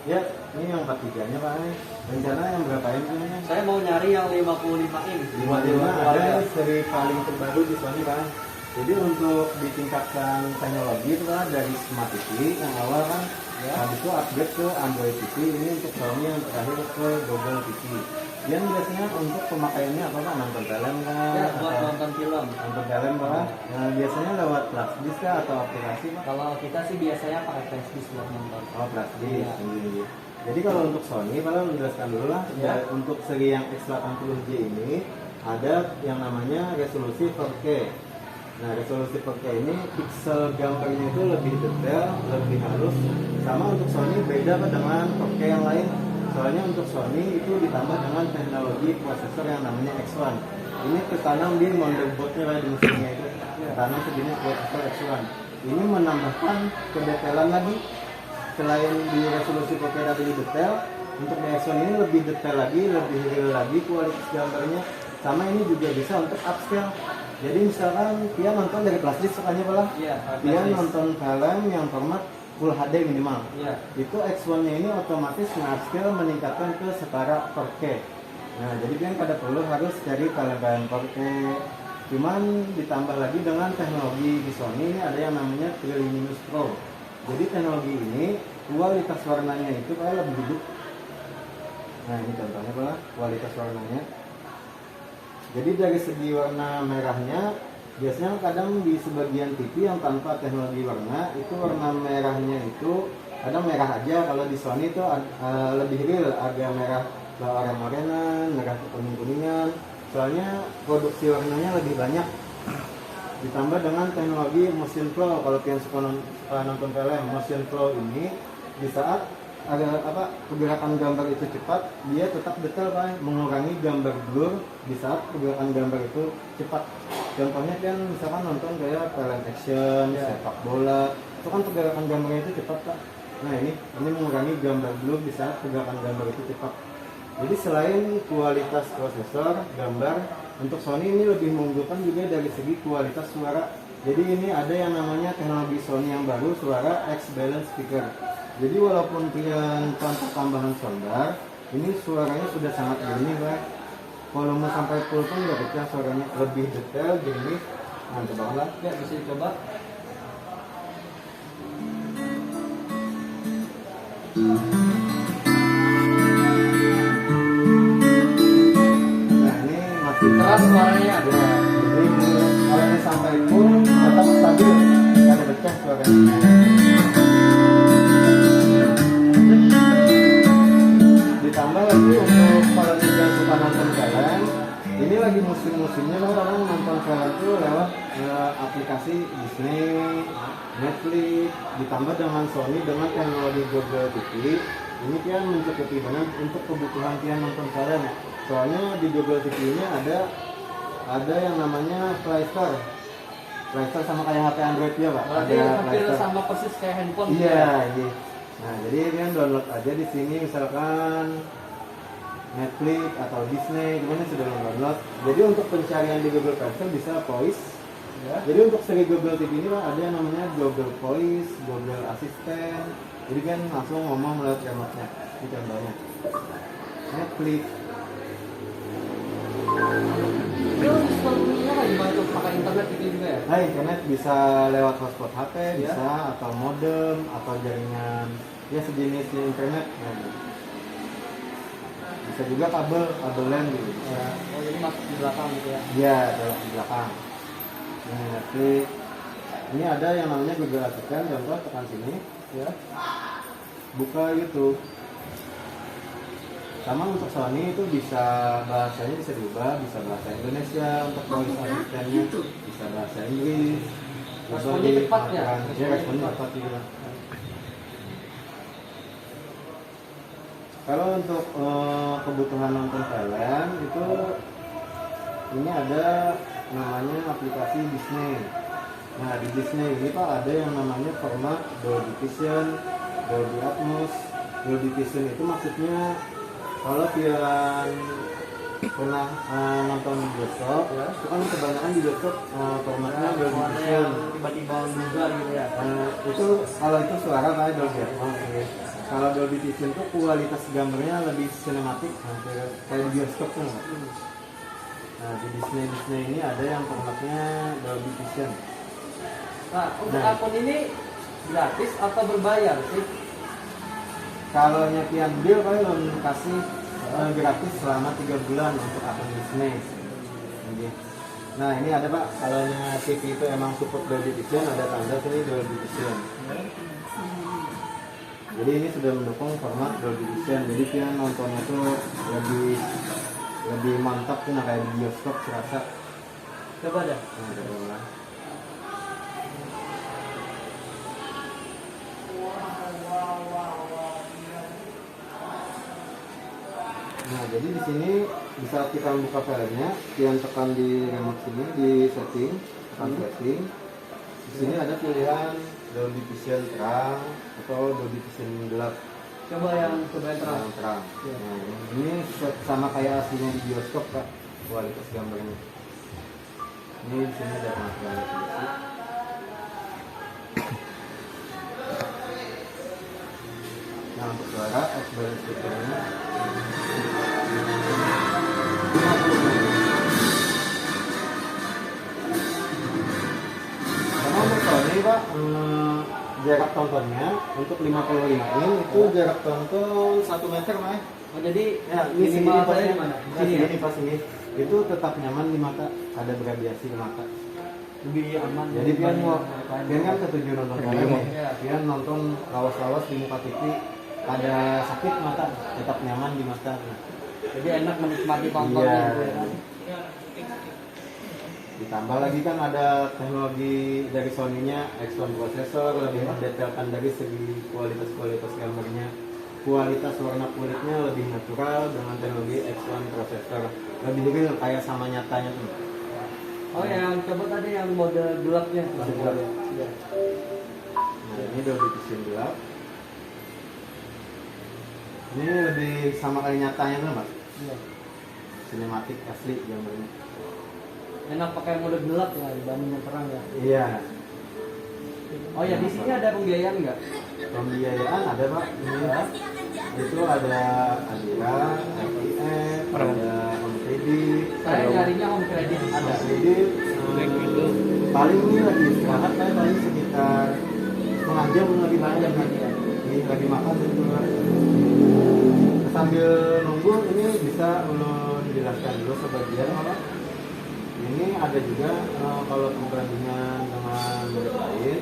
Ya, ini yang 43-nya Pak. Rencana yang berapa ini? Saya mau nyari yang 55 in. 55 ada seri paling terbaru di Sony Pak. Jadi untuk ditingkatkan teknologi itu kan dari Smart TV yang awal kan, ya. Habis itu upgrade ke Android TV, ini untuk Sony yang terakhir ke Google TV. Yang biasanya untuk pemakaiannya apa Pak? Nonton film kan? Ya, buat nonton film. Nonton film Pak. Nah, biasanya lewat flash disk kah atau aplikasi Pak? Kalau kita sih biasanya pakai flash disk buat nonton. Oh, flash disk. Ya. Jadi kalau untuk Sony, Pak menjelaskan dulu lah. Ya. Untuk seri yang X80J ini ada yang namanya resolusi 4K. Nah, resolusi 4K ini pixel gambarnya itu lebih detail, lebih halus. Sama untuk Sony beda Pak dengan 4K yang lain. Soalnya untuk Sony itu ditambah dengan teknologi prosesor yang namanya X1. Ini ketanam di motherboardnya Pak, di mesinnya itu. Ketanam segini prosesor X1. Ini menambahkan kedetailan lagi. Selain di resolusi 4K tadi detail, untuk di X1 ini lebih detail lagi, lebih real lagi kualitas gambarnya. Sama ini juga bisa untuk upscale. Jadi misalkan dia nonton dari flash disk sukanya Pak, dia nonton film yang format Full HD minimal. Itu X1-nya ini otomatis upscale meningkatkan ke setara 4K. Nah, jadi kan pada perlu harus cari film 4K. Cuman ditambah lagi dengan teknologi di Sony ini ada yang namanya Triluminous Pro. Jadi teknologi ini kualitas warnanya itu kayak lebih hidup. Nah, ini contohnya Pak, kualitas warnanya. Jadi dari segi warna merahnya, biasanya kadang di sebagian TV yang tanpa teknologi warna, itu warna merahnya itu kadang merah aja. Kalau di Sony itu lebih real, agak merah oranye-oranyan, merah kuning-kuningan. Soalnya produksi warnanya lebih banyak. Ditambah dengan teknologi motion flow. Kalau kalian suka nonton film, motion flow ini di saat ada pergerakan gambar itu cepat, dia tetap detail Pak, mengurangi gambar blur di saat pergerakan gambar itu cepat. Contohnya kan misalkan nonton kayak film action, sepak bola, itu kan pergerakan gambarnya itu cepat Pak. Nah, ini mengurangi gambar blur di saat pergerakan gambar itu cepat. Jadi selain kualitas prosesor gambar, untuk Sony ini lebih mengunggulkan juga dari segi kualitas suara. Jadi ini ada yang namanya teknologi Sony yang baru, suara X-Balance Speaker. Jadi walaupun kalian tanpa tambahan soundbar, ini suaranya sudah sangat jernih Pak. Volume sampai full pun nggak pecah, suaranya lebih detail, jernih. Nah, coba lah. Ya, bisa dicoba. Nah, ini masih keras suaranya. Ya, jadi kalau ini sampai full tetap stabil, nggak ada pecah suaranya. Ditambah lagi untuk kalau kalian suka nonton film, ini lagi musim-musimnya kan orang nonton film itu lewat aplikasi Disney, Netflix, ditambah dengan Sony dengan teknologi Google TV. Ini kan mencukupi banget untuk kebutuhan kalian nonton film. Soalnya di Google TV ini ada yang namanya Play Store. Play Store sama kayak HP Android ya Pak. Berarti ada hampir sama persis kayak handphone. Iya, iya. Nah, jadi kalian download aja di sini misalkan Netflix atau Disney, gimana sudah download. Jadi untuk pencarian di Google Play Store bisa Voice. Ya. Jadi untuk seri Google TV ini Pak, ada yang namanya Google Voice, Google Assistant. Jadi kan langsung ngomong melalui remote-nya. Ini contohnya. Netflix. Itu sistemnya kayak gimana tuh? Pakai internet gitu juga ya? Nah, internet bisa lewat hotspot HP, bisa atau modem atau jaringan ya sejenis internet. Nah, bisa juga kabel LAN gitu. Ya. Oh, jadi masuk di belakang gitu ya? Iya, di belakang. Ini Netflix. Ini ada yang namanya Google Assistant, contoh tekan sini, ya. Buka YouTube. Sama untuk Sony itu bisa bahasanya bisa diubah, bisa bahasa Indonesia untuk voice asistennya, bisa bahasa Inggris. Responnya cepat ya? Ya, responnya cepat juga. Kalau untuk kebutuhan nonton film itu ini ada namanya aplikasi Disney. Nah, di Disney ini Pak ada yang namanya format Dolby Vision, Dolby Atmos. Dolby Vision itu maksudnya kalau kalian pernah nonton di bioskop, ya, itu kan kebanyakan di bioskop formatnya Dolby Vision. Tiba-tiba juga gitu ya. Itu kalau itu suara kayak Dolby Atmos. kalau Dolby Vision tuh kualitas gambarnya lebih sinematik, hampir kayak di bioskop tuh. Nah di Disney ini ada yang formatnya Dolby Vision. Nah, untuk akun ini gratis atau berbayar sih? Kalau Pian Bill paling kasih gratis selama 3 bulan untuk akun Disney. Jadi, nah ini ada Pak, kalau TV itu emang support Dolby Vision, ada tanda sini Dolby Vision. Jadi ini sudah mendukung format Dolby Vision, jadi Pian nontonnya tuh lebih mantap tuh, nah kayak di bioskop serasa. Coba dah. Nah, coba. Nah, jadi di sini di saat kita membuka filenya, Pian tekan di remote sini di setting, tekan setting. Di sini ada pilihan Dolby Vision terang atau Dolby Vision gelap. Coba yang terang. Terang. Nah, ini sama kayak aslinya di bioskop Kak, kualitas gambarnya. Ini di sini ada pengakuan resolusi. Nah, untuk suara X-Band speakernya 50 Karena untuk Sony Pak, jarak tontonnya untuk 55 in itu jarak tonton 1 meter Pak. Oh, jadi Ya, ini sini minimal pasnya di mana? Di sini pas ini. Itu tetap nyaman di mata, ada beradiasi di mata. Lebih aman. Jadi Pian mau, dibanding Pian kan ketujuh nonton film Iya. ya. Pian nonton lawas-lawas di muka TV, ada sakit mata, tetap nyaman di mata. Jadi enak menikmati tonton Iya. gitu ya kan. Ditambah lagi kan ada teknologi dari Sony-nya X1 prosesor, lebih mendetailkan dari segi kualitas gambarnya. Kualitas warna kulitnya lebih natural dengan teknologi X1 prosesor. Lebih real kayak sama nyatanya tuh. Oh, yang coba tadi yang mode gelapnya. Mode gelap. Iya. Nah, ini Dolby Vision gelap. Ini lebih sama kayak nyatanya tuh Mas. Iya. Sinematik asli gambarnya. Enak pakai mode gelap ya dibanding yang terang ya. Iya. Oh ya, di sini ada pembiayaan nggak? Pembiayaan ada Pak. Ini ya. Itu ada Adira, IPF, ada Home Credit. Saya nyarinya home credit Ada ada. kredit. Paling ini lagi istirahat saya paling sekitar setengah jam lagi makan ya. Ini lagi makan itu. Sambil nunggu ini bisa dijelaskan dulu sebagian apa. Ini ada juga kalau perbandingan dengan merek lain.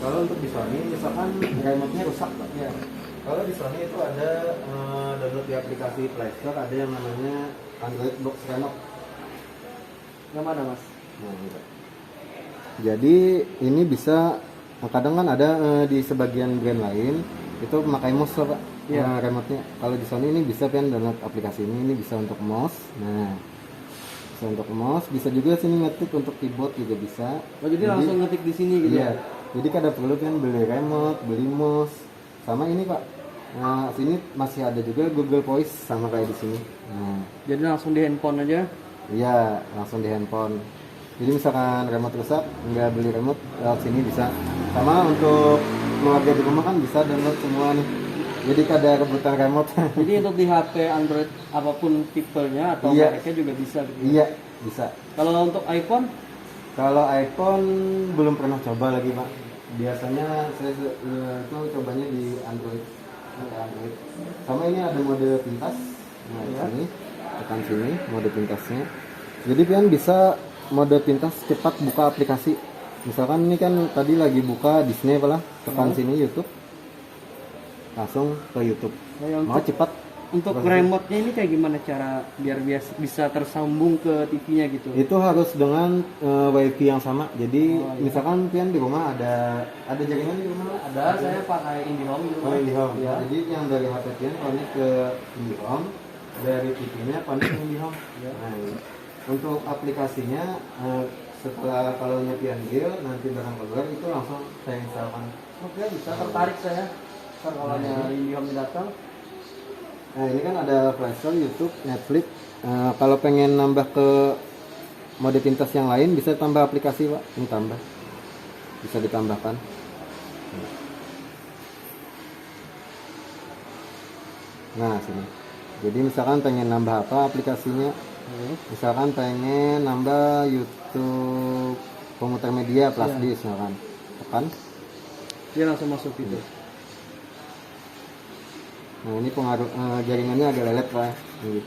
Kalau untuk di Sony misalkan remote-nya rusak Pak. Ya. Kalau di Sony itu ada download di aplikasi Play Store, ada yang namanya Android Box Remote. Yang mana Mas? Nah, gitu. Jadi ini bisa kadang kan ada di sebagian brand lain itu memakai mouse Pak. Iya. Remote-nya. Kalau di Sony ini bisa kan download aplikasi ini bisa untuk mouse. Nah, bisa untuk mouse, bisa juga sini ngetik untuk keyboard juga bisa. Oh, jadi langsung ngetik di sini gitu Iya. ya? Jadi kada perlu kan beli remote, beli mouse. Sama ini Pak. Nah, sini masih ada juga Google Voice sama kayak di sini. Nah, Jadi langsung di handphone aja. iya, langsung di handphone. Jadi misalkan remote rusak, nggak beli remote, lewat sini bisa. Sama untuk keluarga di rumah kan bisa download semua nih. Jadi kada rebutan remote. Jadi untuk di HP Android apapun tipenya atau Iya. mereknya juga bisa gitu. Iya, bisa. Kalau untuk iPhone, Kalau iPhone belum pernah coba lagi Pak. Biasanya saya itu cobanya di Android. Android. Sama ini ada mode pintas. Nah, Ya. ini tekan sini mode pintasnya. Jadi Pian bisa mode pintas cepat buka aplikasi. Misalkan ini kan tadi lagi buka Disney apalah, tekan sini YouTube. Langsung ke YouTube. ya, Mau untuk, cepat. untuk prosesnya. remote-nya ini kayak gimana cara biar bisa tersambung ke TV-nya gitu? Itu harus dengan WiFi yang sama. Jadi Oh, iya. misalkan Pian di rumah ada jaringan di rumah? Ada, saya pakai IndiHome gitu. Oh, IndiHome. Ya. Jadi yang dari HP Pian connect ke IndiHome, dari TV-nya connect ke IndiHome. Ya. Nah, ini. Untuk aplikasinya setelah kalau Pian deal nanti barang keluar itu langsung saya instalkan. Oke, bisa tertarik saya. Ntar kalau Nah, IndiHome datang, Nah ini kan ada Play Store, YouTube, Netflix. Kalau pengen nambah ke mode pintas yang lain bisa tambah aplikasi Pak. Ini tambah, bisa ditambahkan. Nah sini. Jadi misalkan pengen nambah apa aplikasinya, misalkan pengen nambah YouTube komuter media plus Iya. disk misalkan, tekan. Dia langsung masuk gitu. Nah ini pengaruh jaringannya agak lelet Pak. Nih.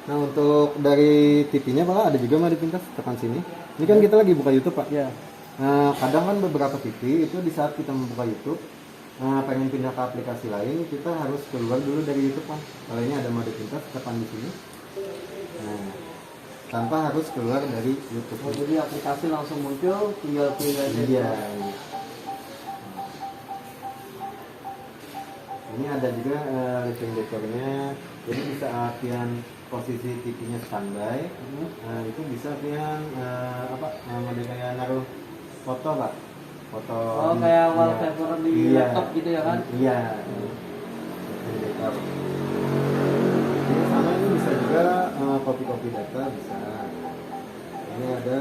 Nah untuk dari TV-nya Pak ada juga mah dipintas, tekan sini. Ini kan kita lagi buka YouTube Pak. Ya. Nah, kadang kan beberapa TV itu di saat kita membuka YouTube, pengen pindah ke aplikasi lain, kita harus keluar dulu dari YouTube kan. Kalau ini ada mode pintas, tekan di sini. Nah, tanpa harus keluar dari YouTube. Oh, jadi aplikasi langsung muncul, tinggal pilih aja. Iya. Ini ada juga living decornya. Jadi bisa pian posisi TV-nya standby. Nah, itu bisa pian mode kayak naruh foto Pak. Foto. Oh, kayak wallpaper di laptop gitu ya kan? Iya. Ini sama ini bisa juga copy data bisa. Ini ada.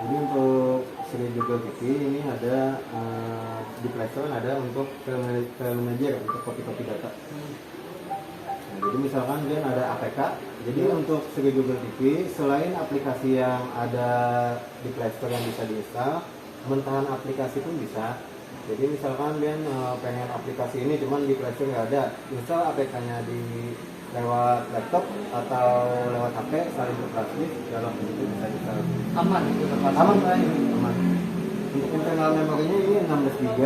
Jadi untuk seri Google TV ini ada di Play Store ada untuk file manager untuk copy data. Nah, jadi misalkan dia ada APK. Jadi untuk segi Google TV selain aplikasi yang ada di Play Store yang bisa diinstal, mentahan aplikasi pun bisa. Jadi misalkan dia pengen aplikasi ini cuman di Play Store nggak ada, install APK-nya di lewat laptop atau lewat HP saling bertransmisi dalam itu bisa install. Aman gitu terpasang. Aman Pak, ini aman. Untuk internal memorinya ini 16 GB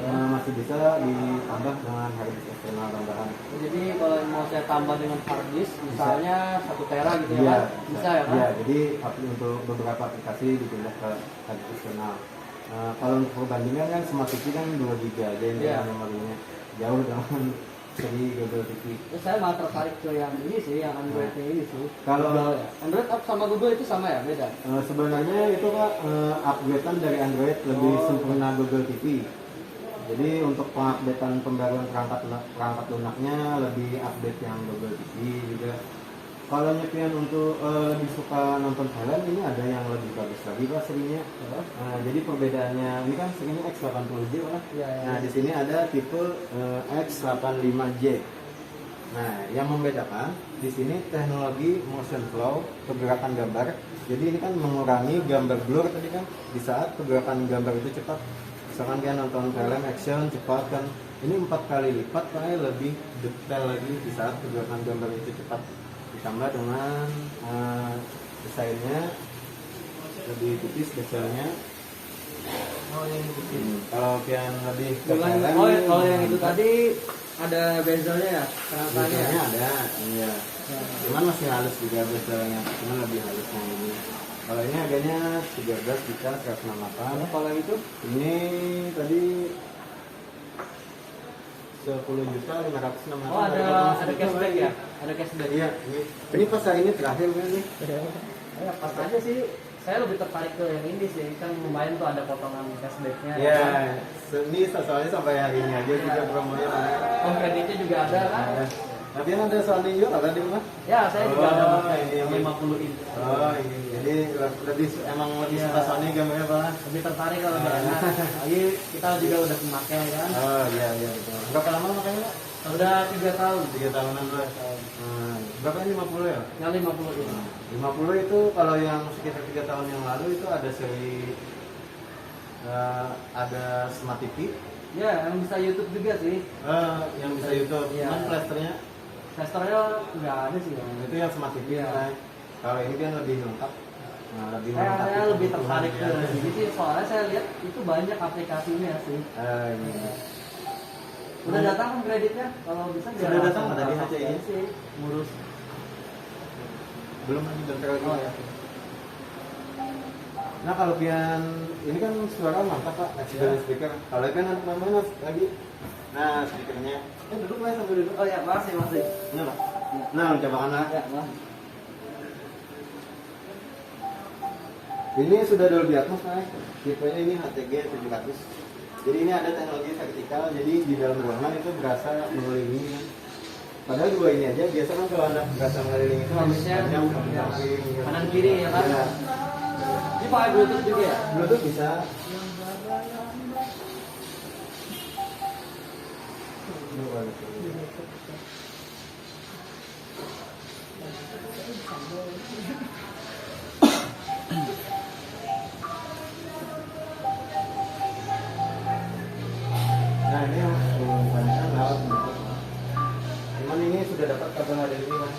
masih bisa ditambah dengan hard disk eksternal tambahan. Jadi kalau mau saya tambah dengan hard disk, misalnya 1 tera gitu ya Iya, kan? Bisa ya kan? Iya, jadi untuk beberapa aplikasi dipindah ke hard disk eksternal. Kalau untuk perbandingan kan Smart TV kan 2 GB aja internal memorinya, jauh dengan seri Google TV. Terus saya malah tertarik ke yang ini sih, yang Androidnya ini sih. Kalau Google ya. Android sama Google itu sama ya, beda? sebenarnya itu Pak upgradean dari Android lebih sempurna Google TV. Jadi untuk pengupdatean pembaruan perangkat lunaknya lebih update yang Google TV juga. Kalau nyepian untuk lebih suka nonton film ini ada yang lebih bagus lagi Pak serinya. Jadi perbedaannya ini kan serinya X80J Pak. Iya, iya. Nah di sini ada tipe X85J. Nah yang membedakan di sini teknologi motion flow pergerakan gambar. Jadi ini kan mengurangi gambar blur tadi kan di saat pergerakan gambar itu cepat. Misalkan dia nonton film action cepat kan ini 4 kali lipat Pak lebih detail lagi di saat pergerakan gambar itu cepat. Ditambah dengan desainnya lebih tipis bezelnya. Oh, yang itu. Kalau yang lebih ke Bukan, film, kalau yang itu tadi ada bezelnya ya, kerangkanya. bezelnya ada, iya. Ya. Cuman masih halus juga bezelnya, cuman lebih halus yang ini. Kalau ini harganya 13 juta 168. Kalau yang itu? Ini tadi 10 juta 568. Oh, ada cashback ya? Ada cashback. Iya, ini pas hari ini terakhir kan nih. Ya, pas aja sih. Saya lebih tertarik ke yang ini sih, kan lumayan tuh ada potongan cashbacknya. Iya, ini soalnya sampai hari ini aja juga promonya. Oh, kreditnya juga ada kan? Tapi ada soal juga ada di rumah? Ya, saya juga ada pakai ini, yang ini. 50 inch. Oh, ini. Jadi lebih Iya. suka Sony gambarnya Pak. Lebih tertarik kalau udah enak. Lagi kita juga udah memakai kan. Oh, iya betul. Berapa lama makanya? Udah 3 tahun. 3 tahunan Pak. Berapa ini 50 ya? Yang 50 ini. 50 itu kalau yang sekitar 3 tahun yang lalu itu ada seri ada Smart TV. Ya, yang bisa YouTube juga sih. Yang bisa YouTube. Iya. Cuman plasternya Testernya nggak ada sih. Bang. itu yang Smart TV. Iya. Nah, kalau ini kan lebih lengkap. Nah, lebih melengkapi Saya lebih tertarik ke kebutuhan, sini sih, soalnya saya lihat itu banyak aplikasinya sih. ini. Udah datang kan kreditnya? Kalau bisa Sudah biar datang, langsung ada di pakai HCI. sih, ngurus. Belum lagi bentar lagi. Oh, ya. Nah kalau pian ini kan suara mantap Pak, external speaker. Kalau kan ada namanya lagi. Nah speakernya. Duduk Pak sambil duduk. Oh ya, masih. Nah Pak. Nah coba kan Ya, Mas. ini sudah Dolby Atmos Pak. Tipenya ini HTG 700. Jadi ini ada teknologi vertikal. Jadi di dalam ruangan itu berasa mengelilingi kan. Padahal dua ini aja biasa kan kalau anda berasa mengelilingi itu Harusnya panjang ya, samping, kanan kiri ya kan? Ya. Ini pakai Bluetooth juga ya? Bluetooth bisa. Ini warna kuning. Nah ini kebanyakan lewat Bluetooth. Cuman ini sudah dapat kabel HDMI kan.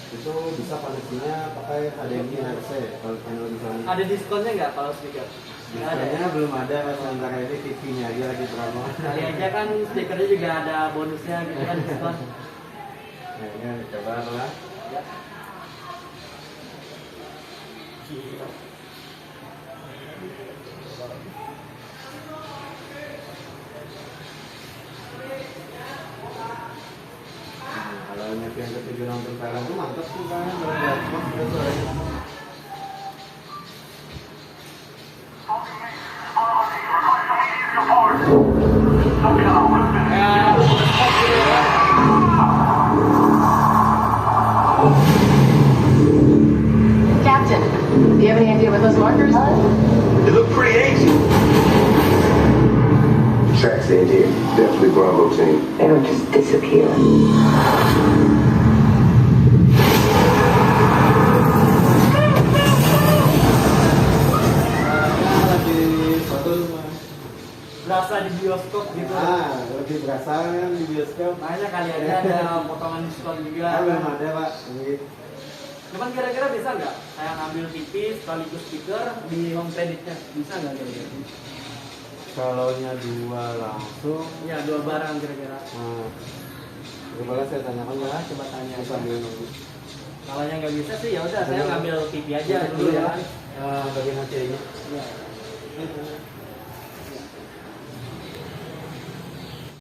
Itu bisa koneksinya pakai HDMI RC kalau channel misalnya. Ada diskonnya nggak kalau speaker? Nggak ada. Diskonnya belum ada sementara ini TV-nya aja lagi promo. Kali aja kan speakernya juga ada bonusnya gitu kan diskon. Nah ini coba lah. Ya. Kalau yang ketujuh nonton film tuh mantap tuh kan, lihat Xbox gitu ya. Captain, do you have any idea what those markers are? They look pretty ancient. Tracks in here. Definitely Bravo team. They don't just disappear. Lagi foto rumah. Berasa di bioskop gitu. Ah, lebih berasa kan di bioskop. Makanya kali aja ada potongan diskon juga. Ah, belum ada pak. Ini Cuman kira-kira bisa nggak saya ngambil TV sekaligus speaker di home creditnya? Bisa nggak kira-kira? kalau nya dua langsung. Ya dua barang kira-kira. Nah, boleh saya tanyakan ya. Coba tanya. Sambil nunggu. Kalau yang nggak bisa sih ya udah saya Belum. ngambil TV aja dulu ya. Bagian HC-nya. Ya.